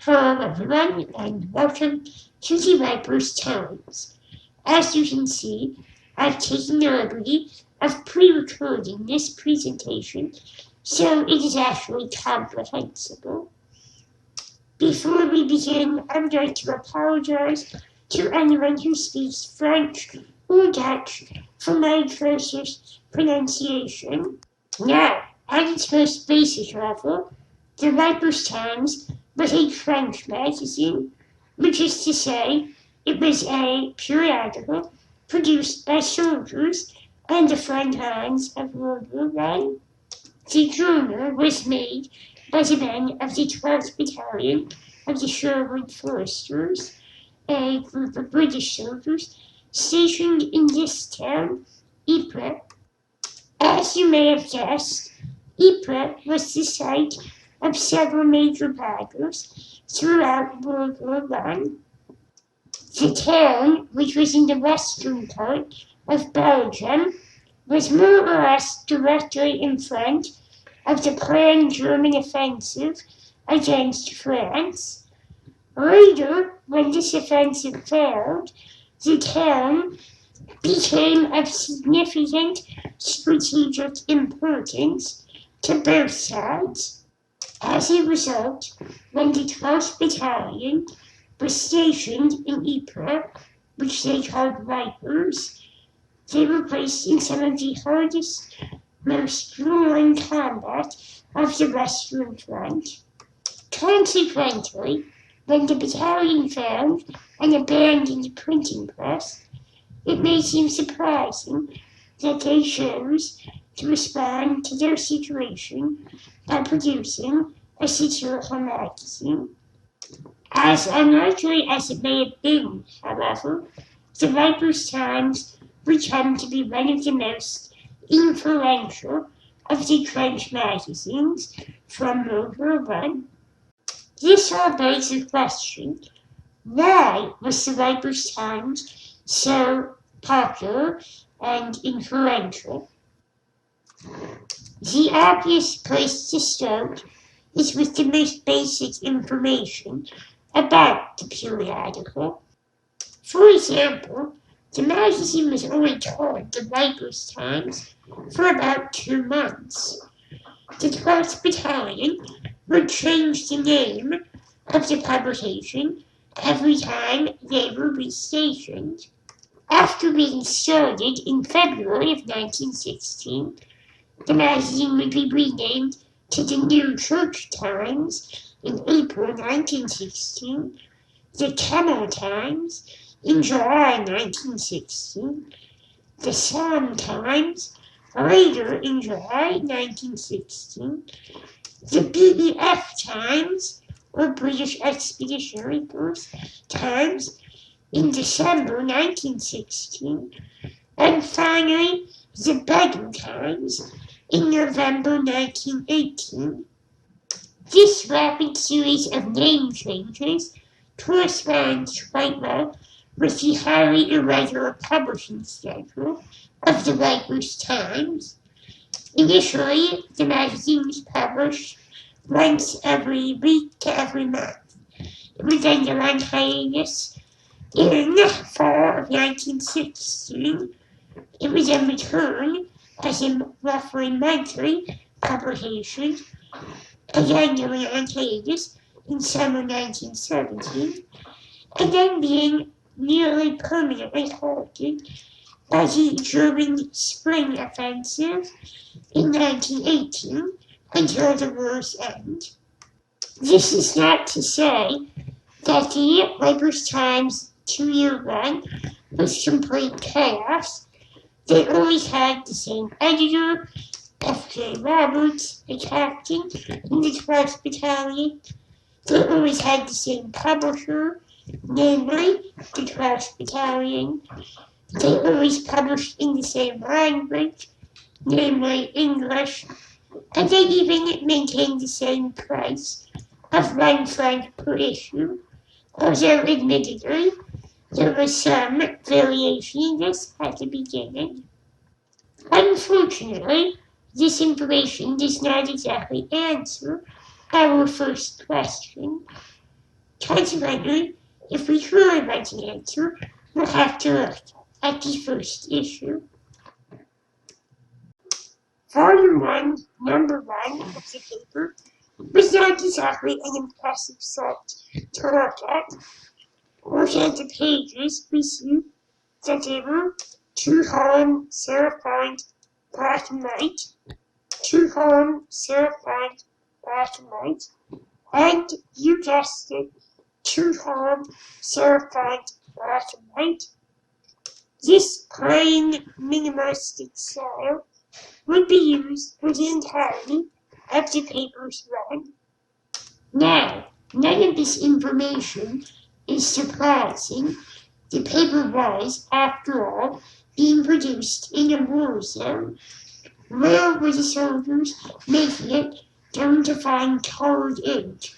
Hello everyone and welcome to the Viper's Times. As you can see, I've taken the liberty of pre-recording this presentation so it is actually comprehensible. Before we begin, I'm going to apologize to anyone who speaks French or Dutch for my atrocious pronunciation. Now, at its most basic level, the Viper's Times was a French magazine, which is to say, it was a periodical produced by soldiers on the front lines of World War I. The journal was made by the men of the 12th Battalion of the Sherwood Foresters, a group of British soldiers stationed in this town, Ypres. As you may have guessed, Ypres was the site of several major battles throughout World War I. The town, which was in the western part of Belgium, was more or less directly in front of the planned German offensive against France. Later, when this offensive failed, the town became of significant strategic importance to both sides. As a result, when the 12th Battalion was stationed in Ypres, which they called Vipers, they were placed in some of the hardest, most grueling combat of the Western Front. Consequently, when the battalion found an abandoned printing press, it may seem surprising that they chose to respond to their situation by producing a satirical magazine. As unlikely as it may have been, however, the Viper's Times would come to be one of the most influential of the French magazines from World War I. This all begs the question, why was the Viper's Times so popular and influential? The obvious place to start is with the most basic information about the periodical. For example, the magazine was only called the Viper's Times for about 2 months. The 12th Battalion would change the name of the publication every time they were restationed. After being started in February of 1916, the magazine would be renamed to the New Church Times in April 1916, the Camel Times in July 1916, the Psalm Times later in July 1916, the BEF Times, or British Expeditionary Force Times, in December 1916, and finally the Beggar Times in November 1918. This rapid series of name changes corresponds quite well with the highly irregular publishing schedule of the Viper's Times. Initially, the magazine was published once every week to every month. It would then go on hiatus in the fall of 1916. It would then return as a roughly monthly publication, again going on hiatus in summer 1917, and then being nearly permanently halted by the German Spring Offensive in 1918 until the war's end. This is not to say that the Viper's Times 2-year run was complete chaos. They always had the same editor, F.J. Roberts, the captain in the 12th Battalion. They always had the same publisher, namely the 12th Battalion. They always published in the same language, namely English, and they even maintained the same price of 1 franc per issue, although admittedly there was some variation in this at the beginning. Unfortunately, this information does not exactly answer our first question. Consequently, if we truly want an answer, we'll have to look at the first issue. Volume 1, number 1 of the paper was not exactly an impressive sight to look at. Looking at the pages, we see that they were 2-column serif-lined black and white, 2-column serif-lined black and white, and you guessed it, 2-column serif-lined black and white. This plain, minimalistic style would be used for the entirety of the paper's run. Now, none of this information is surprising. The paper was, after all, being produced in a war zone. Where were the soldiers making it going to find colored ink,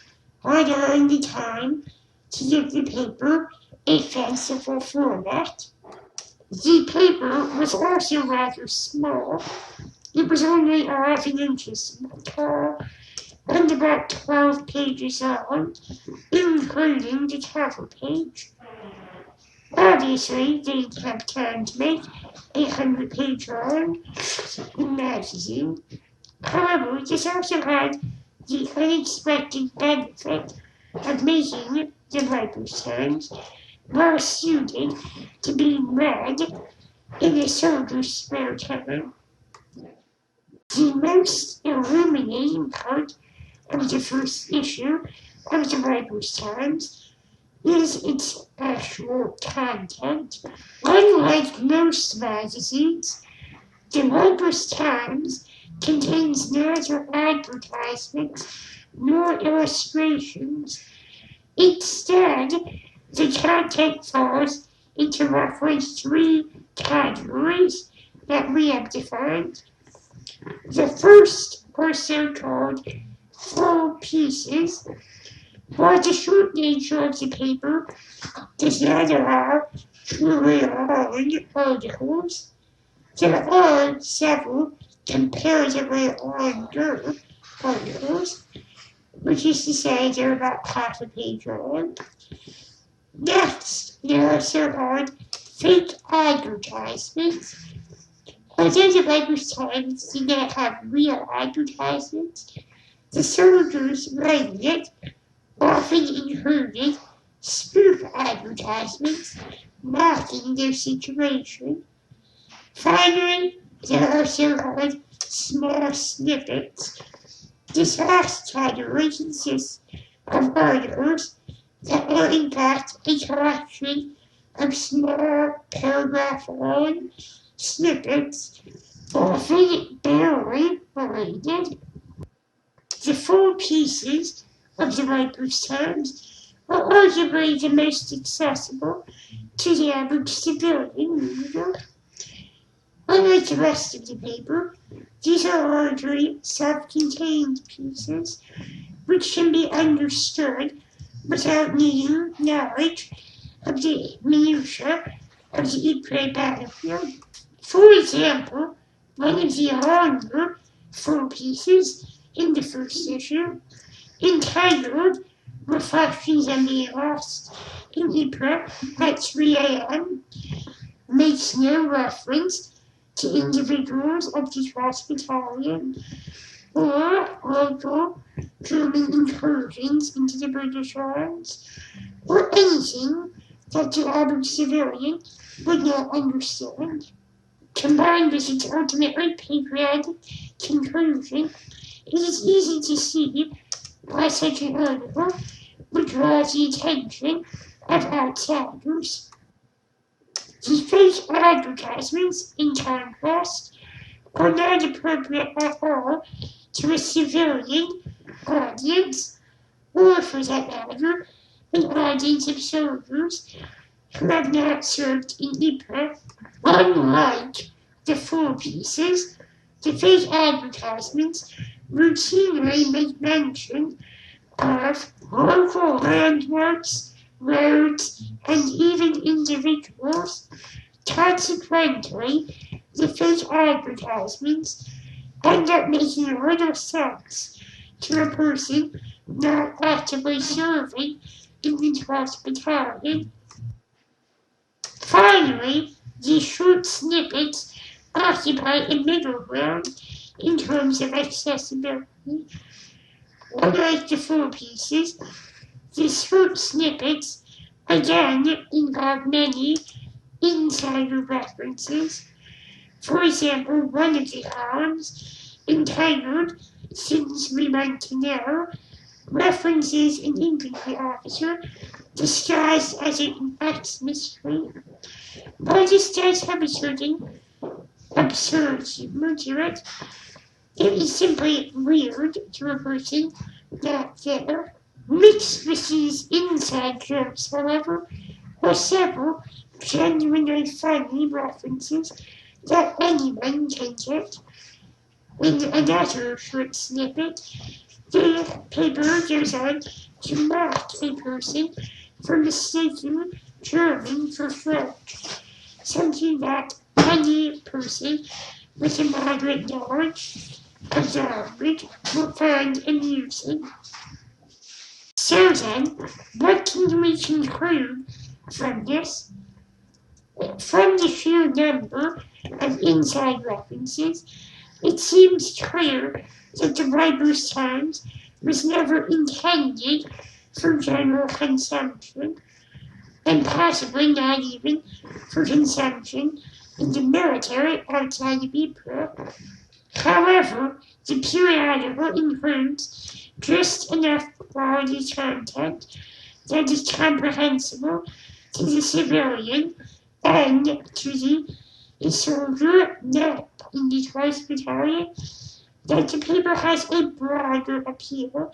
ordering the time to give the paper a fanciful format? The paper was also rather small. It was only 11 inches tall and about 12 pages long, including the cover page. Obviously, they didn't have time to make a 100-page long magazine. However, this also had the unexpected benefit of making the Viper's Times well suited to being read in a soldier's spare time. The most illuminating part of the first issue of the Viper's Times is its actual content. Unlike most magazines, the Viper's Times contains neither advertisements nor illustrations. Instead, the content falls into roughly 3 categories that we have defined. The first are so-called full pieces. While the short nature of the paper does not allow truly long articles, there are several comparatively longer articles, which is to say they're about half a page long. Next, there are so-called fake advertisements. Although the Viper's Times did not have real advertisements, the soldiers writing it often included spoof advertisements mocking their situation. Finally, there are so-called small snippets. This last category consists of articles that are in fact a collection of small paragraph-long snippets, often barely related. The full pieces of the Viper's Times are arguably the most accessible to the average civilian reader. Unlike the rest of the paper, these are largely self-contained pieces which can be understood without needing knowledge of the minutiae of the ECK battlefield. For example, one of the longer full pieces in the first issue, entitled Reflections on Being Lost in Ypres at 3 a.m., makes no reference to individuals of the 12th Battalion or local German incursions into the British lines, or anything that the average civilian would not understand. Combined with its ultimately patriotic conclusion, it is easy to see why such an article would draw the attention of outsiders. The fake advertisements, in contrast, are not appropriate at all to a civilian audience, or for that matter, an audience of soldiers who have not served in Ypres. Unlike the full pieces, the fake advertisements routinely make mention of local landmarks, roads, and even individuals. Consequently, the fake advertisements end up making little sense to a person not actively serving in the 12th Battalion. Finally, these short snippets occupy a middle ground in terms of accessibility. Unlike the full pieces, the short snippets again involve many insider references. For example, one of the columns, entitled Things We Want to Know, references an infantry officer disguised as an ex-mystery. While this does have a certain absurd humor to it, it is simply weird to a person not there. Mixed with these inside jokes, however, are several genuinely funny references that anyone can get. In another short snippet, the paper goes on to mock a person for mistaking German for French, something that any person with a moderate knowledge of the language will find amusing. So then, what can we conclude from this? From the sheer number of inside references, it seems clear that the Writers' Times was never intended for general consumption, and possibly not even for consumption in the military outside of Ypres. However, the periodical includes just enough quality content that is comprehensible to the civilian and to the soldier not in the 12th Battalion, that the paper has a broader appeal.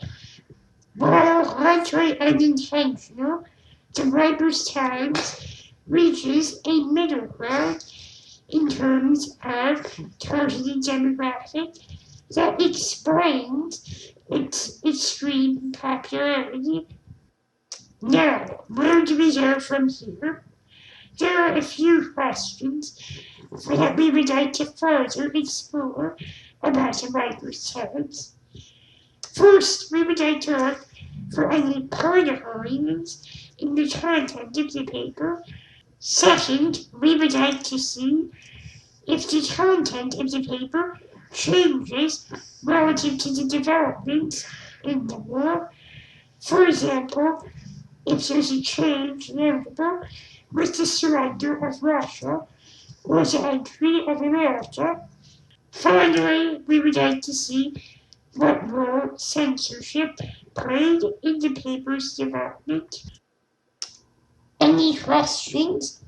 While largely unintentional, the Writers' Times reaches a middle ground in terms of targeted demographic that explains its extreme popularity. Now, where do we go from here? There are a few questions that we would like to further explore about the Writers' Times. First, we would like to look for any political leanings in the content of the paper. Second, we would like to see if the content of the paper changes relative to the developments in the war. For example, if there's a change notable with the surrender of Russia or the entry of America. Finally, we would like to see what role censorship played in the paper's development. Any questions?